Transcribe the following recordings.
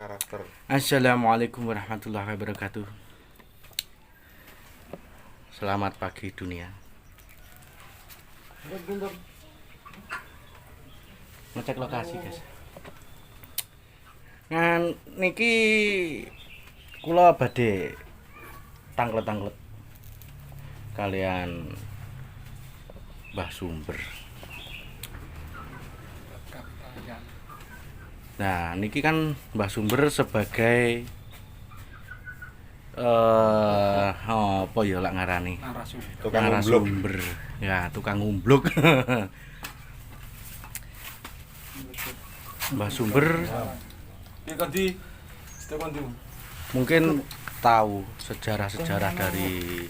karakter. Assalamualaikum warahmatullahi wabarakatuh. Selamat pagi dunia. Ngecek lokasi guys. Ngan niki kula badhe tanglet-tanglet kalian Mbah Sumber. Nah, niki kan Mbah Sumber sebagai apa ya lak ngarani? Tukang ngumbluk. Narasumber. Ya, tukang ngumbluk. Mbah Sumber mungkin tahu sejarah-sejarah dari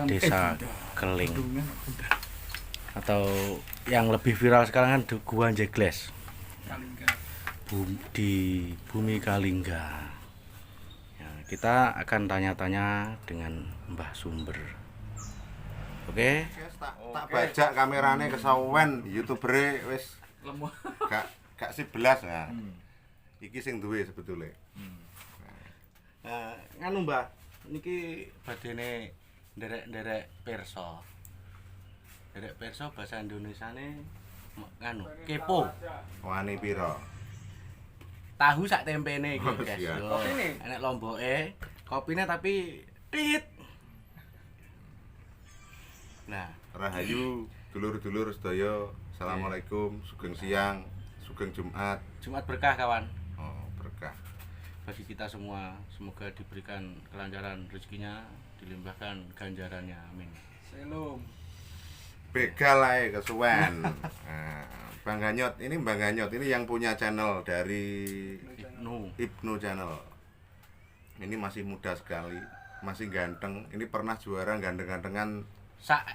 desa Keling, atau yang lebih viral sekarang kan Gua Jegles di Bumi Kalingga. Ya, kita akan tanya-tanya dengan Mbah Sumber. Oke? Tak bajak kamerane kesawen, YouTubere wis gak 11 ya. Iki sing duwe sebetulnya. Nganu Mbah, niki badene nderek-nderek pirsa. Nderek pirsa bahasa Indonesiane nganu, kepo. Wani pira? Tahu sak tempene iki, Oh, guys. siap. Yo, enek lomboke, kopine tapi tit. Nah, Rahayu dulur-dulur sedaya. Assalamualaikum, sugeng siang, sugeng Jumat. Jumat berkah kawan. Oh, berkah. Bagi kita semua, semoga diberikan kelancaran rezekinya, dilimpahkan ganjarannya. Amin. Selum. Begal ae kesuwen. Nah, Bang Ganyot, ini Bang Ganyot ini yang punya channel dari Ibnu Channel. Ini masih muda sekali, masih ganteng. Ini pernah juara ganteng-gantengan Sak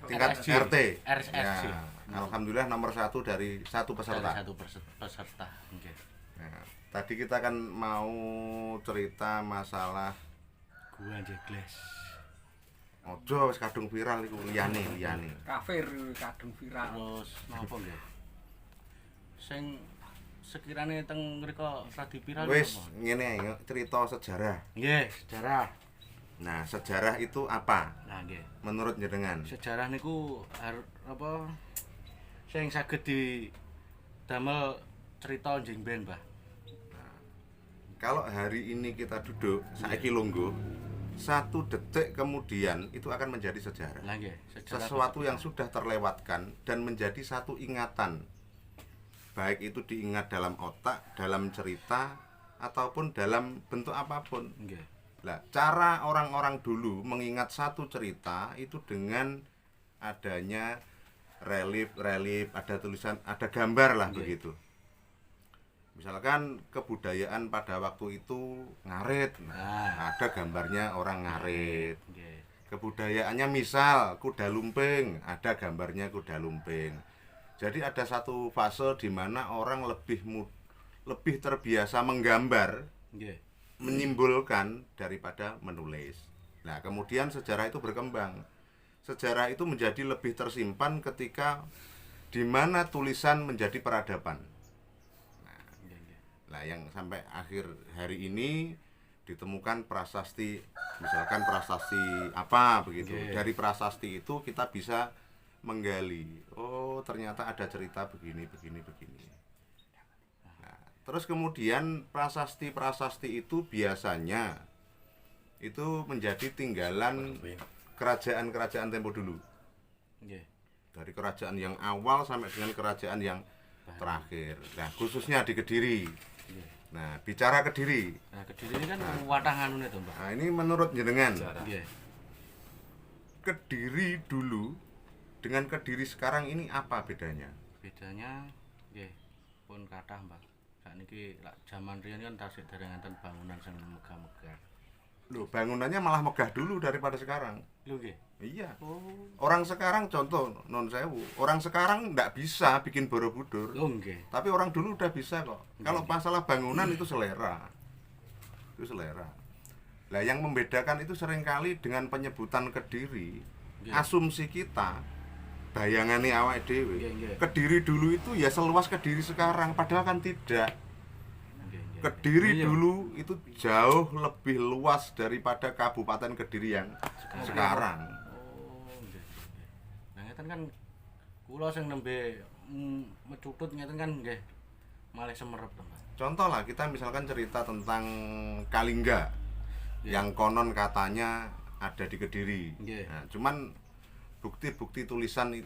tingkat RSC. RT. RSC. Ya, alhamdulillah nomor 1 dari satu Dari peserta. satu peserta. Oke. Nah, tadi kita kan mau cerita masalah Gua Jegles. ojo wis kadung viral iku liyane. Kafir kadung viral. Terus napa nggih? Sing sekirane teng mriko radi viral Wis napa? ngene cerita sejarah. Nggih, sejarah. Nah, sejarah itu apa Nah, nggih. menurut jenengan? Sejarah niku apa sing saged di damel cerita njing ben, Mbah. Kalau hari ini kita duduk saiki lungguh, 1 detik kemudian itu akan menjadi sejarah. Lah nggih, sejarah Sesuatu yang sudah terlewatkan dan menjadi satu ingatan. Baik itu diingat dalam otak, dalam cerita ataupun dalam bentuk apapun. nggih. Lah, cara orang-orang dulu mengingat satu cerita itu dengan adanya relief, ada tulisan, ada gambar lah begitu. Misalkan kebudayaan pada waktu itu ngarit, ada gambarnya orang ngarit. Nggih. Kebudayaannya misal kuda lumping, ada gambarnya kuda lumping. Jadi ada satu fase di mana orang lebih terbiasa menggambar, Nggih. menyimbolkan daripada menulis. Nah, kemudian sejarah itu berkembang. Sejarah itu menjadi lebih tersimpan ketika di mana tulisan menjadi peradaban. Nggih, nggih. Nah, yang sampai akhir hari ini ditemukan prasasti, misalkan prasasti apa begitu. Oke. Dari prasasti itu kita bisa menggali. Oh, ternyata ada cerita begini. Nah, terus kemudian prasasti-prasasti itu biasanya itu menjadi tinggalan kerajaan-kerajaan tempo dulu. Nggih. Dari kerajaan yang awal sampai dengan kerajaan yang terakhir. Nah, khususnya di Kediri. Nggih. Nah, bicara Kediri. Nah, Kediri ini kan watah anune to, Mbah. Nah, ini menurut jenengan, Nggih. Kediri dulu dengan Kediri sekarang ini apa bedanya? Bedanya nggih pun kathah, Mbah. Sakniki lak jaman riyen kan tasik derengaken bangunan sing megah-megah. Loh, bangunannya malah megah dulu daripada sekarang. Lho nggih. Iya. Oh. Orang sekarang contoh non sewu, orang sekarang nggak bisa bikin Borobudur, Oh nggih. tapi orang dulu udah bisa kok. Kalau masalah bangunan itu selera. Itu selera. Lah yang membedakan itu seringkali dengan penyebutan Kediri, Nggih. asumsi kita, bayangannya awake dhewe. Nggih, nggih. Kediri dulu itu ya seluas Kediri sekarang, padahal kan tidak. Nggih. Kediri Iya. dulu itu jauh lebih luas daripada Kabupaten Kediri yang sekarang. Oh, nggih. Nah, ngeten kan kula sing nembe mecutut ngeten kan nggih. Malih semerep to, Mas. Contoh lah, kita misalkan cerita tentang Kalingga yang konon katanya ada di Kediri. Nggih. Nah, cuman bukti-bukti tulisan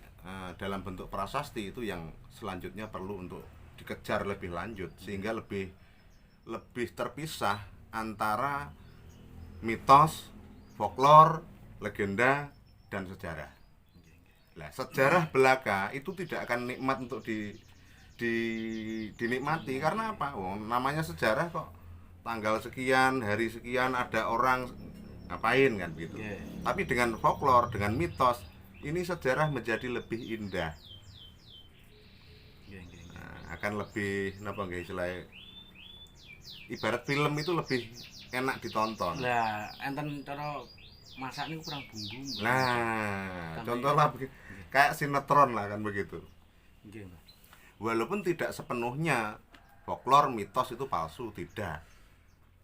dalam bentuk prasasti itu yang selanjutnya perlu untuk dikejar lebih lanjut sehingga lebih terpisah antara mitos, folklore, legenda, dan sejarah. Nah, sejarah belaka itu tidak akan nikmat untuk dinikmati karena apa? Oh, namanya sejarah kok tanggal sekian, hari sekian ada orang ngapain kan gitu. Yeah. Tapi dengan folklore, dengan mitos, ini sejarah menjadi lebih indah. Nggih, nggih. Nah, akan lebih napa nggih istilahnya, ibarat film itu lebih enak ditonton. Lah, enten cara masak niku kurang bumbu. Mbak. Nah, Sampai- contoh lah kayak sinetron lah kan begitu. Nggih, Mbak. Walaupun tidak sepenuhnya folklore mitos itu palsu, tidak.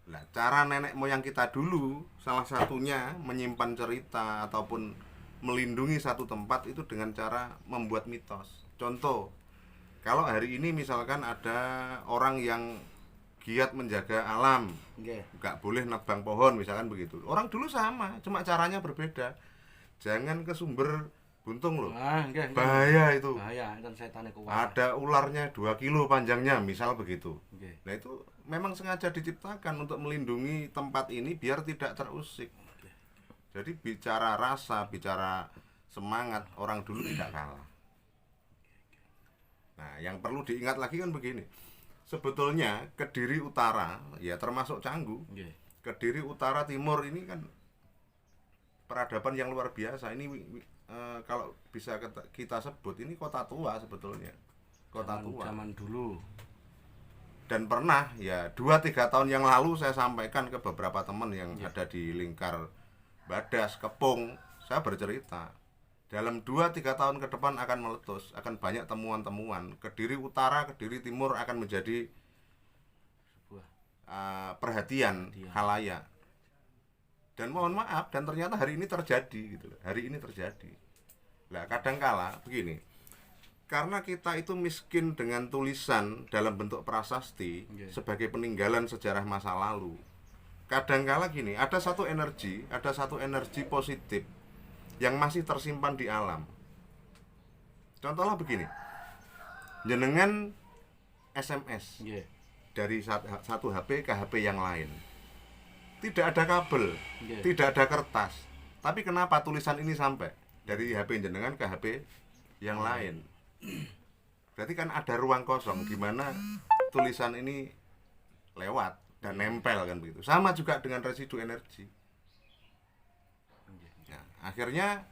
Nah, cara nenek moyang kita dulu salah satunya menyimpan cerita ataupun melindungi satu tempat itu dengan cara membuat mitos. Contoh, kalau hari ini misalkan ada orang yang giat menjaga alam, Nggih. nggak boleh nebang pohon misalkan begitu. Orang dulu sama, cuma caranya berbeda. Jangan ke sumber buntung loh, Ah, nggih, nggih. bahaya itu. Bahaya, enten setane kuat. Ada ularnya 2 kilo panjangnya, misal begitu. Nggih. Nah itu memang sengaja diciptakan untuk melindungi tempat ini biar tidak terusik. Jadi bicara rasa, bicara semangat, orang dulu tidak kalah. Nah yang perlu diingat lagi kan begini, sebetulnya Kediri Utara, ya termasuk Canggu, Nggih. Kediri Utara Timur ini kan peradaban yang luar biasa. Ini kalau bisa kita sebut ini kota tua sebetulnya, kota tua. Zaman dulu. Dan pernah ya 2-3 tahun yang lalu saya sampaikan ke beberapa teman yang ada di lingkar Badas, Kepung, saya bercerita dalam 2-3 tahun ke depan akan meletus, akan banyak temuan-temuan. Kediri Utara, Kediri Timur akan menjadi Sebuah perhatian khalayak. Dan mohon maaf, dan ternyata hari ini terjadi gitu loh. Hari ini terjadi. Nah, kadangkala begini. Karena kita itu miskin dengan tulisan dalam bentuk prasasti sebagai peninggalan sejarah masa lalu. Kadangkala gini, ada satu energi positif yang masih tersimpan di alam. Contohnya begini. Jenengan SMS nggih. dari satu HP ke HP yang lain. Tidak ada kabel, Nggih. tidak ada kertas. Tapi kenapa tulisan ini sampai dari HP jenengan ke HP yang lain? Berarti kan ada ruang kosong di mana tulisan ini lewat dan nempel kan begitu. Sama juga dengan residu energi. Nah, akhirnya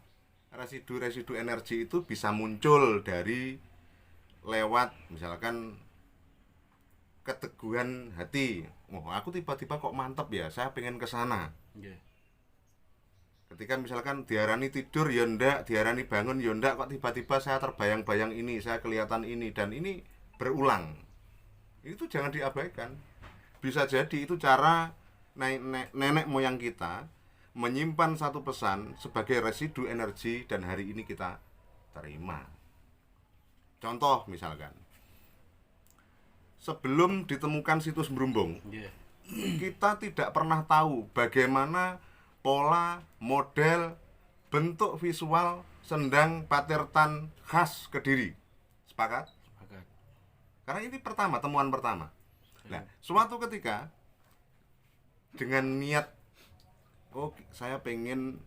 residu energi itu bisa muncul dari lewat misalkan keteguhan hati. Oh, aku tiba-tiba kok mantep ya, saya pengen ke sana. Nggih. Ketika misalkan diarani tidur ya ndak, diarani bangun ya ndak, kok tiba-tiba saya terbayang-bayang ini, saya kelihatan ini, dan ini berulang. Itu jangan diabaikan. Bisa jadi itu cara nenek moyang kita menyimpan satu pesan sebagai residu energi dan hari ini kita terima. Contoh misalkan, sebelum ditemukan situs Mrumbung, Nggih. kita tidak pernah tahu bagaimana pola, model, bentuk visual sendang patirtan khas Kediri. Sepakat? Sepakat. Karena ini temuan pertama. Nah, suatu ketika dengan niat, oh saya pengen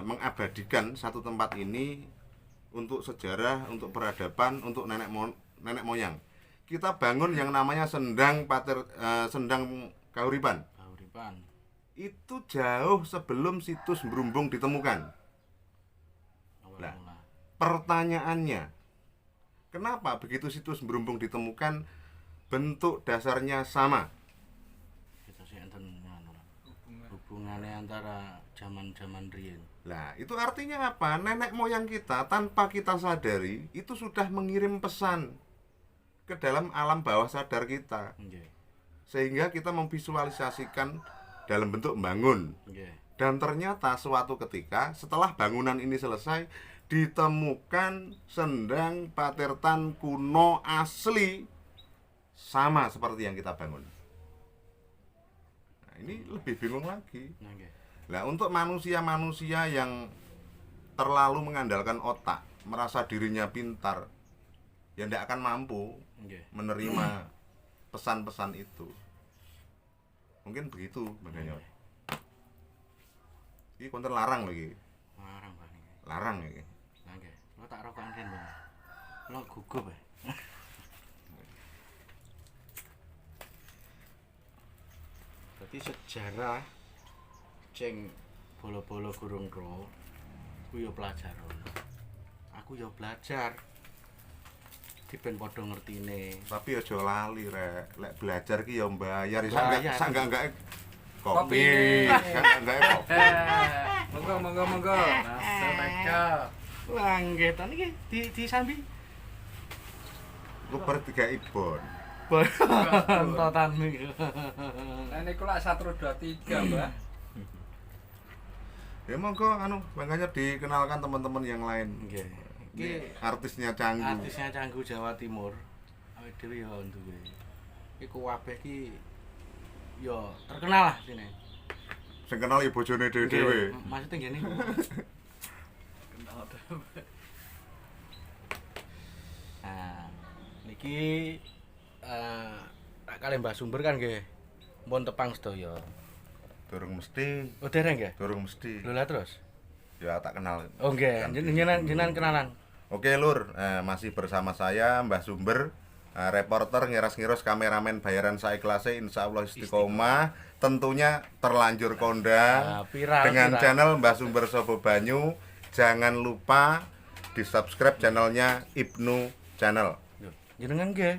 mengabadikan satu tempat ini untuk sejarah, untuk peradaban, untuk nenek moyang. Kita bangun yang namanya sendang sendang Kahuripan. Kahuripan. Itu jauh sebelum situs Mrumbung ditemukan. Nah, Awal-mula. pertanyaannya, kenapa begitu situs Mrumbung ditemukan bentuk dasarnya sama? Kita sih enten hubungannya antara zaman-zaman riyen. Nah, itu artinya apa? Nenek moyang kita tanpa kita sadari itu sudah mengirim pesan ke dalam alam bawah sadar kita. Nggih. Sehingga kita memvisualisasikan dalam bentuk bangun. Nggih. Dan ternyata suatu ketika setelah bangunan ini selesai ditemukan sendang patirtan kuno asli sama seperti yang kita bangun. Nah, ini lebih bingung lagi. Nggih. Nah, untuk manusia-manusia yang terlalu mengandalkan otak, merasa dirinya pintar, ya tidak akan mampu Nggih. menerima pesan-pesan itu. Mungkin begitu makanya. Ini konten larang lagi. Larang Pak niki. Larang iki. Nggih. Lo tak rokokan kan, Bang. Lo gugup ya. Berarti sejarah ceng bolo-bolo gurung ro ku yo pelajaran. Aku yo belajar. Dipen padha ngertine. Tapi aja lali rek. Lek belajar ki ya mbayar. Bayar. Sak enggak Kopi. kopi. Sak enggak kopi. Monggo. Mereka langgetan iki disambi. Ku per 3 ibon. Bentotan iki. Nah niku lak 1 2 3, Mbak. Ya monggo makanya dikenalkan teman-teman yang lain. Nggih. Iki artisnya Canggu. Artisnya Canggu Jawa Timur. Awake dhewe yo duwe. Iku kabeh ki yo terkenal lah sini. Sing kenal ya bojone dhewe-dhewe. Maksudnya gini. Nah, niki kalian Mbah Sumber kan nggih. Mpun tepang sedaya. Durung mesti, Oh, dereng nggih? durung mesti. Lho lah terus. Ya tak kenal. Oh nggih, jenengan kenalan. Oke Lur, masih bersama saya Mbah Sumber, reporter ngiras-ngiros kameramen bayaran saiklase insyaallah istiqomah, tentunya terlanjur kondang Viral, dengan viral. channel Mbah Sumber Sobo Banyu. Jangan lupa di-subscribe channelnya Ibnu Channel. Lho, jenengan nggih.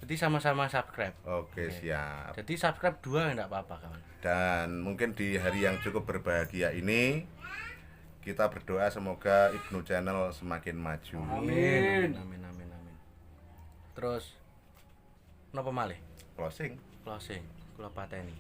Jadi sama-sama subscribe. Oke, siap. Jadi subscribe 2 enggak apa-apa, kawan. Dan mungkin di hari yang cukup berbahagia ini kita berdoa semoga Ibnu Channel semakin maju. Amin. Amin. Terus napa malih? Closing. Closing kula pateni.